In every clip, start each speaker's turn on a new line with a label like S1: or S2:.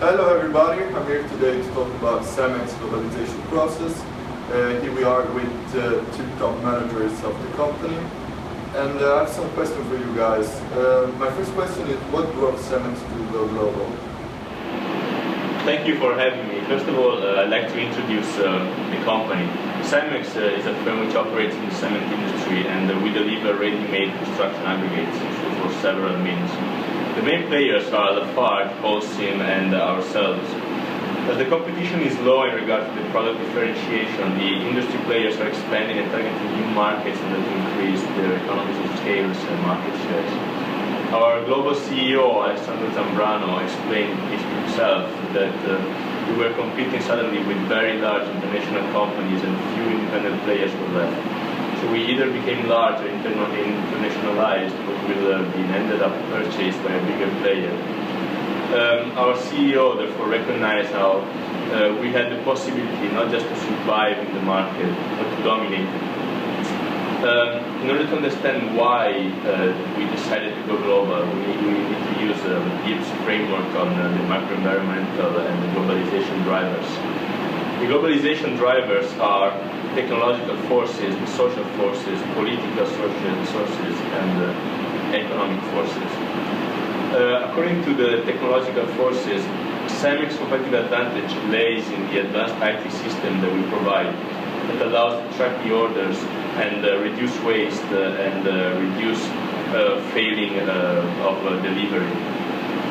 S1: Hello everybody, I'm here today to talk about CEMEX globalization process. Here we are with two top managers of the company. And I have some questions for you guys. My first question is, what drove CEMEX to go global?
S2: Thank you for having me. First of all, I'd like to introduce the company. CEMEX is a firm which operates in the cement industry, and we deliver ready-made construction aggregates for several means. The main players are Lafarge, Holcim, and ourselves. As the competition is low in regard to the product differentiation, the industry players are expanding and targeting new markets in order to increase their economies of scale and market shares. Our global CEO, Alessandro Zambrano, explained this himself, that we were competing suddenly with very large international companies and few independent players were left. So we either became large or internationalized, or will be ended up purchased by a bigger player. Our CEO therefore recognized how we had the possibility not just to survive in the market, but to dominate it. In order to understand why we decided to go global, we need to use Gibbs' framework on the macroenvironmental and the globalization drivers. The globalization drivers are technological forces, the social forces, political sources, and economic forces. According to the technological forces, CEMEX competitive advantage lays in the advanced IT system that we provide that allows to track the orders and reduce waste and reduce failing of delivery.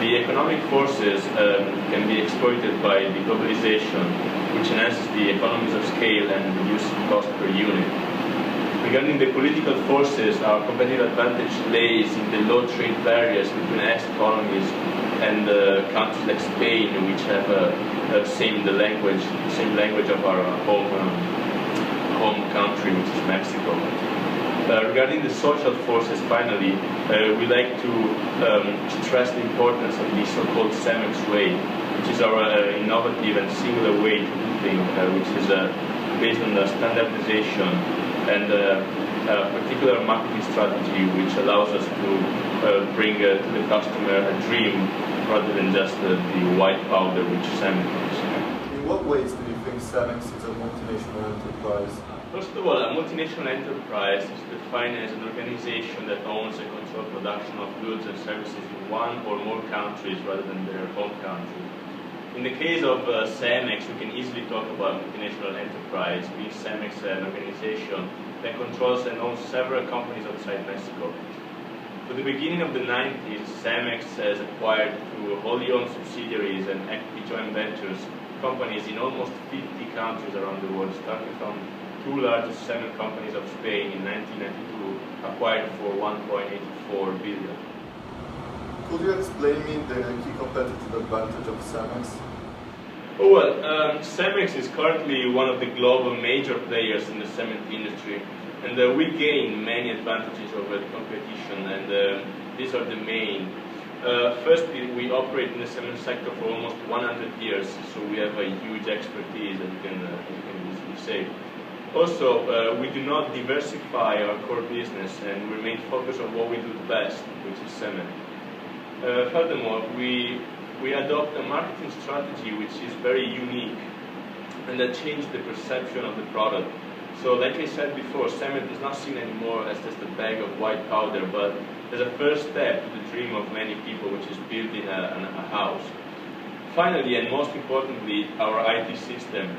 S2: The economic forces can be exploited by the globalization, which enhances the economies of scale and reduces cost per unit. Regarding the political forces, our competitive advantage lays in the low trade barriers between economies and countries like Spain, which have the same language of our home country, which is Mexico. Regarding the social forces, finally, we like to stress the importance of the so-called CEMEX way, which is our innovative and singular way to do things, which is based on the standardization and a particular marketing strategy which allows us to bring to the customer a dream rather than just the white powder which CEMEX is.
S1: In what ways do you think CEMEX is a multinational enterprise?
S2: First of all, a multinational enterprise is defined as an organization that owns and controls production of goods and services in one or more countries rather than their home country. In the case of CEMEX, we can easily talk about multinational enterprise, being CEMEX an organization that controls and owns several companies outside Mexico. For the beginning of the 90s, CEMEX has acquired through wholly owned subsidiaries and equity joint ventures companies in almost 50 countries around the world, starting from two largest cement companies of Spain in 1992, acquired for 1.84 billion.
S1: Could you explain me the key competitive advantage of CEMEX?
S2: Oh, well, CEMEX is currently one of the global major players in the cement industry, and we gain many advantages over the competition, and these are the main. Firstly, we operate in the cement sector for almost 100 years, so we have a huge expertise, as you can easily say. Also, we do not diversify our core business and we remain focused on what we do best, which is cement. Furthermore, we adopt a marketing strategy which is very unique and that changes the perception of the product. So like I said before, cement is not seen anymore as just a bag of white powder, but as a first step to the dream of many people, which is building a house. Finally, and most importantly, our IT system,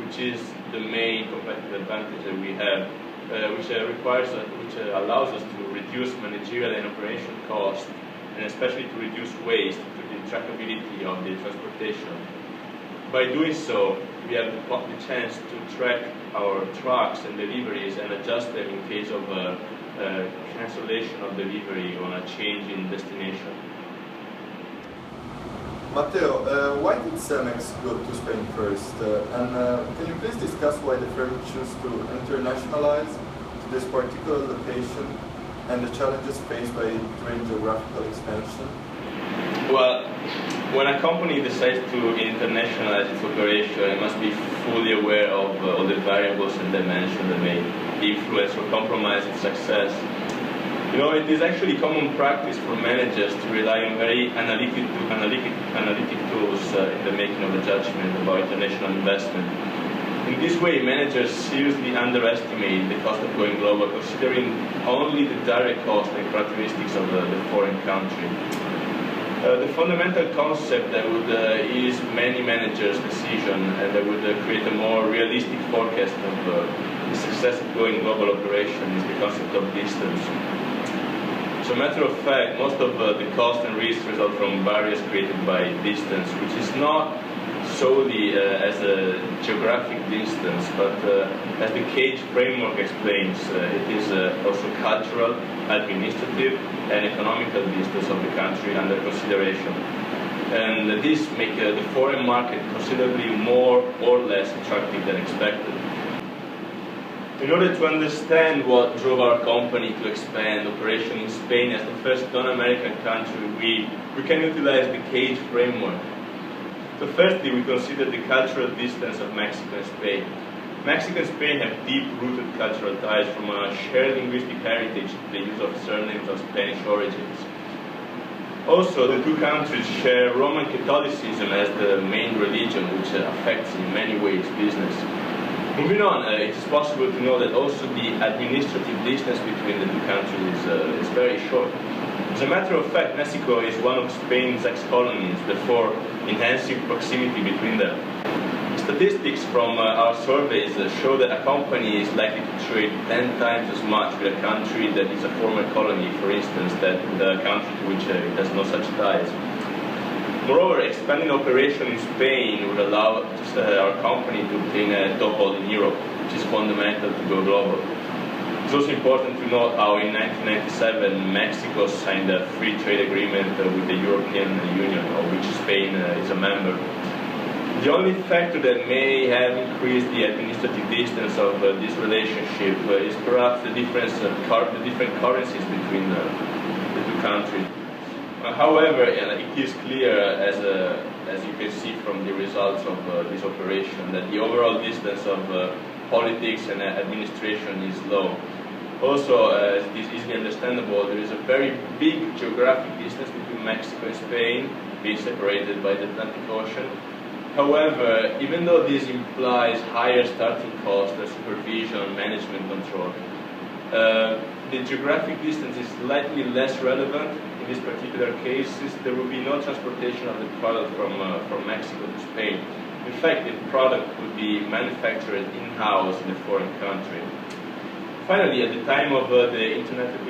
S2: which is the main competitive advantage that we have, which allows us to reduce managerial and operation costs, and especially to reduce waste through the trackability of the transportation. By doing so, we have the chance to track our trucks and deliveries and adjust them in case of cancellation of delivery or a change in destination.
S1: Matteo, why did CEMEX go to Spain first? And can you please discuss why the firm chose to internationalize to this particular location and the challenges faced by during geographical expansion?
S2: Well, when a company decides to internationalize its operation, it must be fully aware of all the variables and dimensions that may influence or compromise its success. It is actually common practice for managers to rely on very analytic tools in the making of a judgment about international investment. In this way, managers seriously underestimate the cost of going global, considering only the direct cost and characteristics of the foreign country. The fundamental concept that would ease many managers' decision and that would create a more realistic forecast of the success of going global operation is the concept of distance. As a matter of fact, most of the cost and risks result from barriers created by distance, which is not solely as a geographic distance, but as the Cage framework explains, it is also cultural, administrative, and economical distance of the country under consideration. And this makes the foreign market considerably more or less attractive than expected. In order to understand what drove our company to expand operation in Spain as the first non-American country, we can utilize the Cage framework. So firstly, we consider the cultural distance of Mexico and Spain. Mexico and Spain have deep-rooted cultural ties from a shared linguistic heritage to the use of surnames of Spanish origins. Also, the two countries share Roman Catholicism as the main religion, which affects in many ways business. Moving on, it is possible to know that also the administrative distance between the two countries is very short. As a matter of fact, Mexico is one of Spain's ex-colonies, therefore enhancing proximity between them. Statistics from our surveys show that a company is likely to trade 10 times as much with a country that is a former colony, for instance, than the country to which it has no such ties. Moreover, expanding operation in Spain would allow our company to obtain a toehold in Europe, which is fundamental to go global. It's also important to note how in 1997 Mexico signed a free trade agreement with the European Union, of which Spain is a member. The only factor that may have increased the administrative distance of this relationship is perhaps the different currencies between the two countries. However, it is clear, as you can see from the results of this operation, that the overall distance of politics and administration is low. Also, as it is easily understandable, there is a very big geographic distance between Mexico and Spain, being separated by the Atlantic Ocean. However, even though this implies higher starting costs, supervision, management control, the geographic distance is slightly less relevant. In this particular case, there will be no transportation of the product from Mexico to Spain. In fact, the product would be manufactured in-house in a foreign country. Finally, at the time of the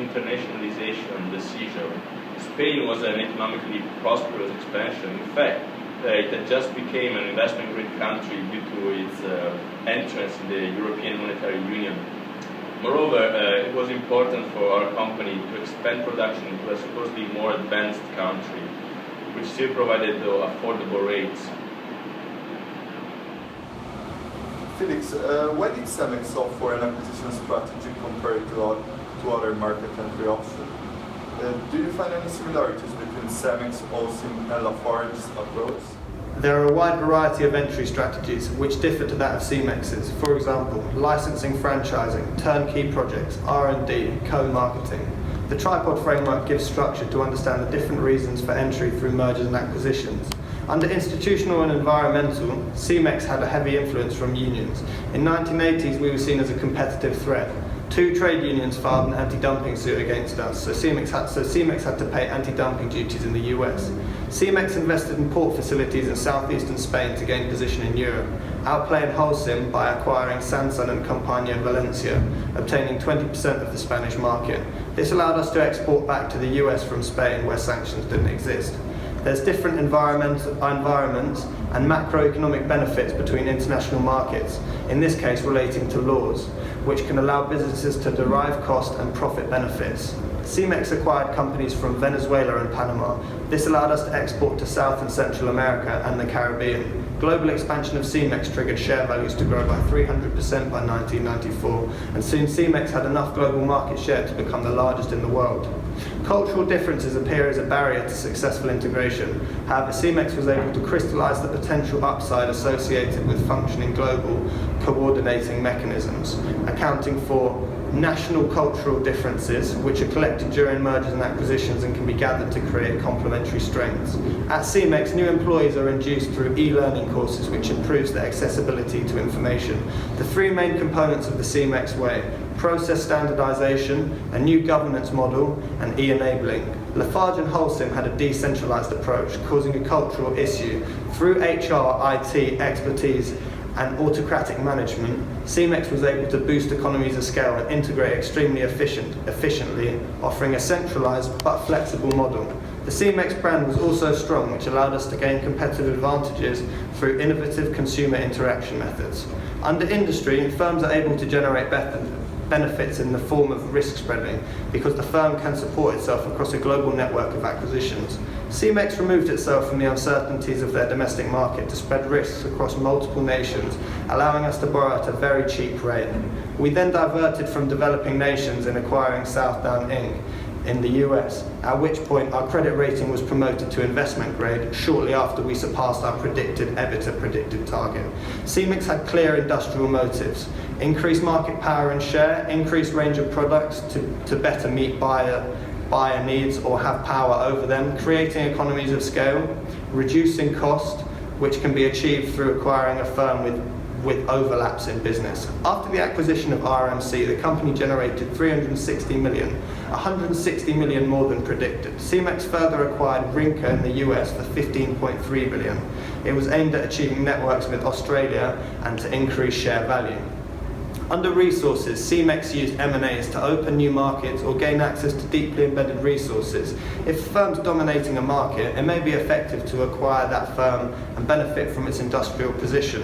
S2: internationalization decision, Spain was an economically prosperous expansion. In fact, it had just become an investment-grade country due to its entrance in the European Monetary Union. Moreover, it was important for our company to expand production into a supposedly more advanced country, which still provided affordable rates.
S1: Felix, why did CEMEX opt for an acquisition strategy compared to other market entry options? Do you find any similarities between CEMEX, Holcim, and Lafarge's approach?
S3: There are a wide variety of entry strategies which differ to that of CEMEX's. For example, licensing, franchising, turnkey projects, R&D, co-marketing. The tripod framework gives structure to understand the different reasons for entry through mergers and acquisitions. Under institutional and environmental, CEMEX had a heavy influence from unions. In the 1980s, we were seen as a competitive threat. 2 trade unions filed an anti-dumping suit against us, so CEMEX had to pay anti-dumping duties in the US. CEMEX invested in port facilities in southeastern Spain to gain position in Europe, outplaying Holcim by acquiring Sanson and Campania in Valencia, obtaining 20% of the Spanish market. This allowed us to export back to the US from Spain, where sanctions didn't exist. There's different environments and macroeconomic benefits between international markets, in this case relating to laws, which can allow businesses to derive cost and profit benefits. CEMEX acquired companies from Venezuela and Panama. This allowed us to export to South and Central America and the Caribbean. Global expansion of CEMEX triggered share values to grow by 300% by 1994, and soon CEMEX had enough global market share to become the largest in the world. Cultural differences appear as a barrier to successful integration. However, CEMEX was able to crystallise the potential upside associated with functioning global coordinating mechanisms, accounting for national cultural differences which are collected during mergers and acquisitions and can be gathered to create complementary strengths. At CEMEX, new employees are induced through e-learning courses which improves their accessibility to information. The three main components of the CEMEX way: process standardisation, a new governance model, and e-enabling. Lafarge and Holcim had a decentralised approach, causing a cultural issue. Through HR, IT, expertise, and autocratic management, CEMEX was able to boost economies of scale and integrate extremely efficiently, offering a centralised but flexible model. The CEMEX brand was also strong, which allowed us to gain competitive advantages through innovative consumer interaction methods. Under industry, firms are able to generate benefits in the form of risk spreading because the firm can support itself across a global network of acquisitions. CEMEX removed itself from the uncertainties of their domestic market to spread risks across multiple nations, allowing us to borrow at a very cheap rate. We then diverted from developing nations in acquiring Southdown Inc. in the US, at which point our credit rating was promoted to investment grade shortly after we surpassed our predicted EBITDA predicted target. CEMEX had clear industrial motives: increase market power and share, increase range of products to better meet buyer needs or have power over them, creating economies of scale, reducing cost, which can be achieved through acquiring a firm with overlaps in business. After the acquisition of RMC, the company generated 360 million, 160 million more than predicted. CEMEX further acquired Rinka in the US for 15.3 billion. It was aimed at achieving networks with Australia and to increase share value. Under resources, CEMEX used M&As to open new markets or gain access to deeply embedded resources. If a firm's dominating a market, it may be effective to acquire that firm and benefit from its industrial position.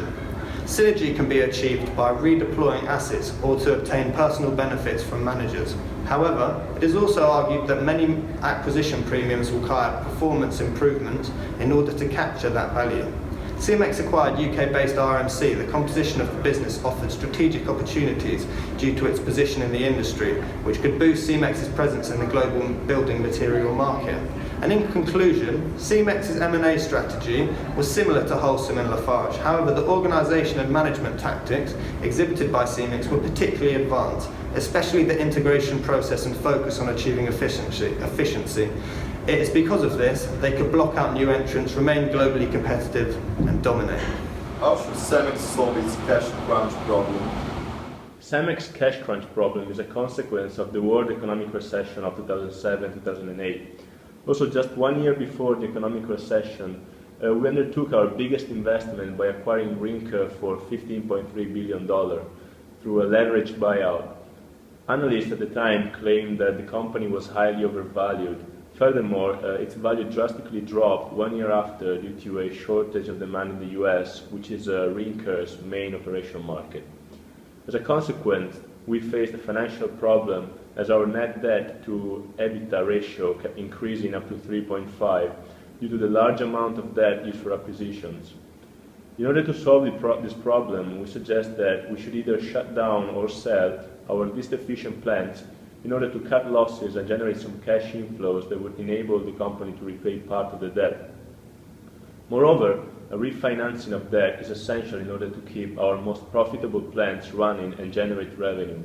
S3: Synergy can be achieved by redeploying assets or to obtain personal benefits from managers. However, it is also argued that many acquisition premiums require performance improvement in order to capture that value. CEMEX acquired UK-based RMC. The composition of the business offered strategic opportunities due to its position in the industry, which could boost CEMEX's presence in the global building material market. And in conclusion, CEMEX's M&A strategy was similar to Holcim and Lafarge. However, the organisation and management tactics exhibited by CEMEX were particularly advanced, especially the integration process and focus on achieving efficiency. It is because of this they could block out new entrants, remain globally competitive, and dominate.
S1: How should CEMEX solve its cash crunch problem?
S2: CEMEX cash crunch problem is a consequence of the world economic recession of 2007-2008. Also, just 1 year before the economic recession, we undertook our biggest investment by acquiring Rinka for $15.3 billion through a leveraged buyout. Analysts at the time claimed that the company was highly overvalued. Furthermore, its value drastically dropped 1 year after due to a shortage of demand in the US, which is Rinka's main operational market. As a consequence, we faced a financial problem as our net debt to EBITDA ratio kept increasing up to 3.5 due to the large amount of debt used for acquisitions. In order to solve this problem, we suggest that we should either shut down or sell our least efficient plants in order to cut losses and generate some cash inflows that would enable the company to repay part of the debt. Moreover, a refinancing of debt is essential in order to keep our most profitable plants running and generate revenue.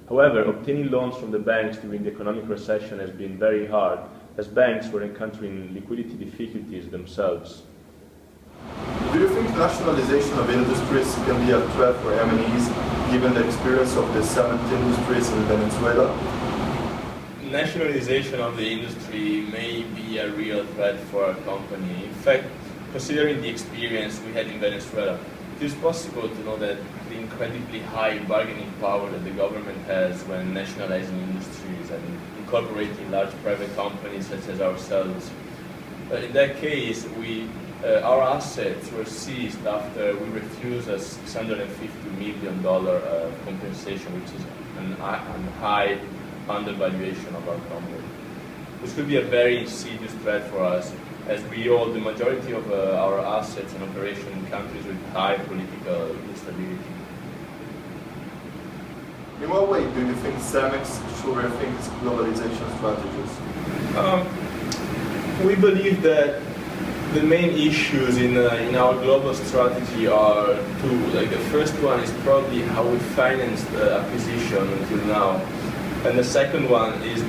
S2: However, obtaining loans from the banks during the economic recession has been very hard, as banks were encountering liquidity difficulties themselves.
S1: Do you think nationalization of industries can be a threat for MNEs, given the experience of the cement industries in Venezuela?
S2: Nationalization of the industry may be a real threat for our company. In fact, considering the experience we had in Venezuela, it is possible to know that the incredibly high bargaining power that the government has when nationalizing industries and incorporating large private companies such as ourselves. In that case, our assets were seized after we refused a $650 million compensation, which is a high undervaluation of our company. This could be a very insidious threat for us, as we hold the majority of our assets and operations in countries with high political instability.
S1: In what way do you think CEMEX should rethink its globalization strategies?
S2: We believe that the main issues in our global strategy are two. Like the first one is probably how we financed the acquisition until now, and the second one is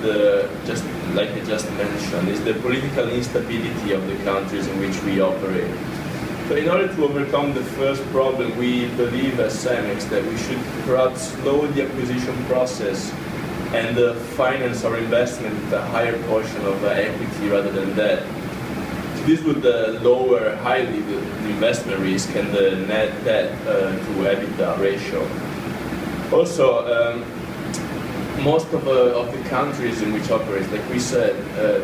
S2: just like I just mentioned, is the political instability of the countries in which we operate. So in order to overcome the first problem, we believe as CEMEX that we should perhaps slow the acquisition process and finance our investment with a higher portion of equity rather than debt. This would lower highly the investment risk and the net debt to EBITDA ratio. Also, most of the countries in which operate, like we said,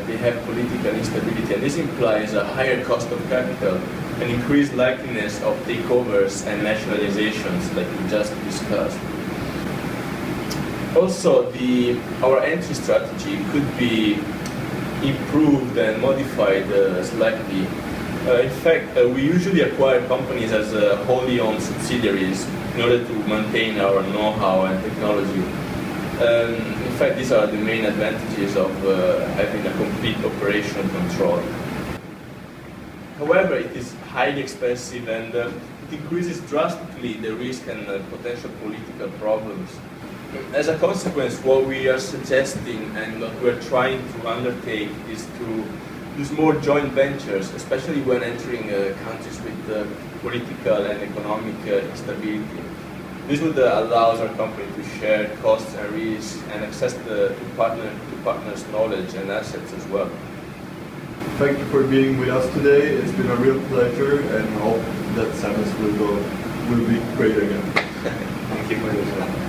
S2: they have political instability, and this implies a higher cost of capital, an increased likeliness of takeovers and nationalizations, like we just discussed. Also, our entry strategy could be improved and modified slightly. In fact, we usually acquire companies as wholly owned subsidiaries in order to maintain our know-how and technology. In fact, these are the main advantages of having a complete operation control. However, it is highly expensive and it increases drastically the risk and potential political problems. As a consequence, what we are suggesting and what we're trying to undertake is to use more joint ventures, especially when entering countries with political and economic instability. This would allow our company to share costs and risks and access to partners' knowledge and assets as well.
S1: Thank you for being with us today. It's been a real pleasure, and hope that CEMEX will be great again.
S2: Thank you for this one.